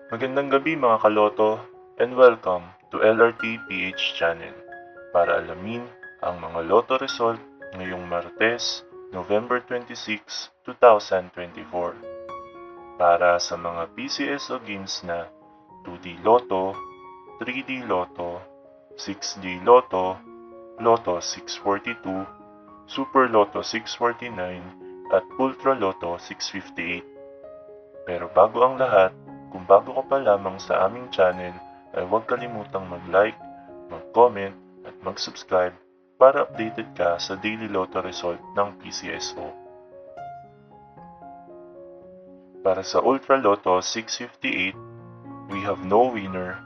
Magandang gabi mga kaloto and welcome to LRT PH channel para alamin ang mga loto result ngayong Martes, November 26, 2024. Para sa mga PCSO games na 2D Lotto, 3D Lotto, 6D Lotto, Lotto 642, Super Lotto 649 at Ultra Lotto 658. Pero bago ang lahat, kung bago ka pa lamang sa aming channel, ay huwag kalimutang mag-like, mag-comment, at mag-subscribe para updated ka sa daily lotto result ng PCSO. Para sa Ultra Lotto 658, we have no winner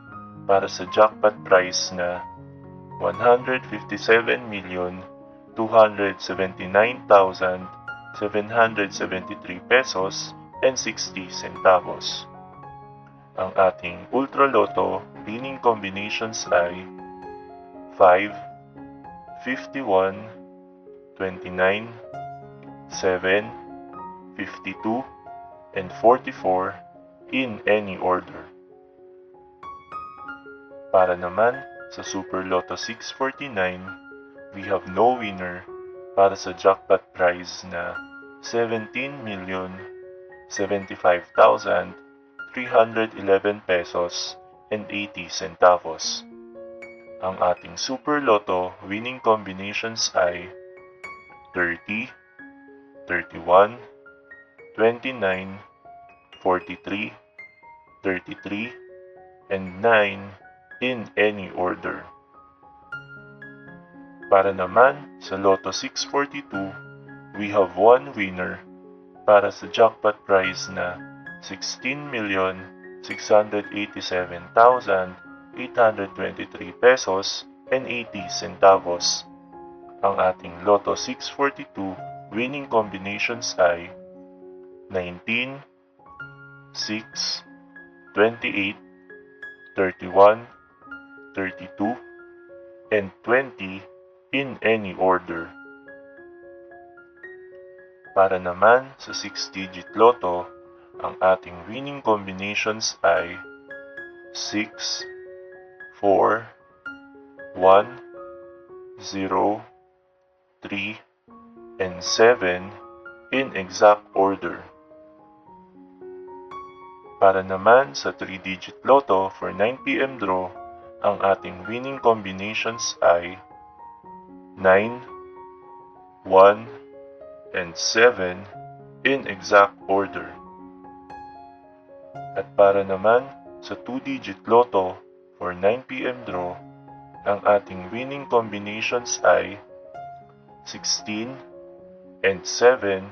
para sa jackpot prize na 157,279,773 pesos and 60 centavos. Ang ating Ultra Lotto winning combinations ay 5, 51, 29, 7, 52, and 44 in any order. Para naman sa Super Lotto 649, we have no winner para sa jackpot prize na 17,075,311 pesos and 80 centavos. Ang ating Super Lotto winning combinations ay 30, 31, 29, 43, 33, and 9 in any order. Para naman sa Lotto 642, we have one winner para sa jackpot prize na 16,687,823 pesos and 80 centavos. Ang ating Lotto 642 winning combinations ay 19, 6, 28, 31, 32, and 20 in any order. Para naman sa 6-digit Lotto, ang ating winning combinations ay 6, 4, 1, 0, 3, and 7 in exact order. Para naman sa 3-digit Lotto for 9 p.m. draw, ang ating winning combinations ay 9, 1, and 7 in exact order. At para naman sa 2-digit Lotto for 9 p.m. draw, ang ating winning combinations ay 16 and 7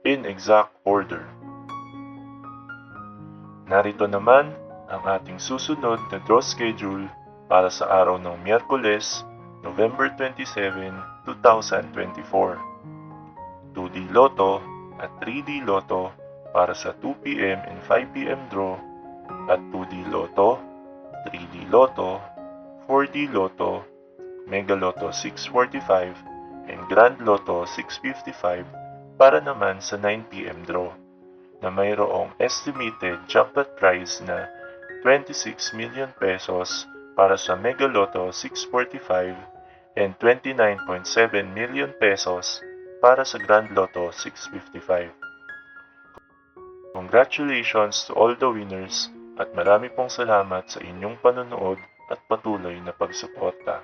in exact order. Narito naman ang ating susunod na draw schedule para sa araw ng Miyerkules, November 27, 2024. 2D Lotto at 3D Lotto para sa 2 p.m. and 5 p.m. draw at 2D Lotto, 3D Lotto, 4D Lotto, Mega Lotto 645, and Grand Lotto 655 para naman sa 9 p.m. draw na mayroong estimated jackpot prize na 26 million pesos para sa Mega Lotto 645 and 29.7 million pesos para sa Grand Lotto 655. Congratulations to all the winners at marami pong salamat sa inyong panonood at patuloy na pagsuporta.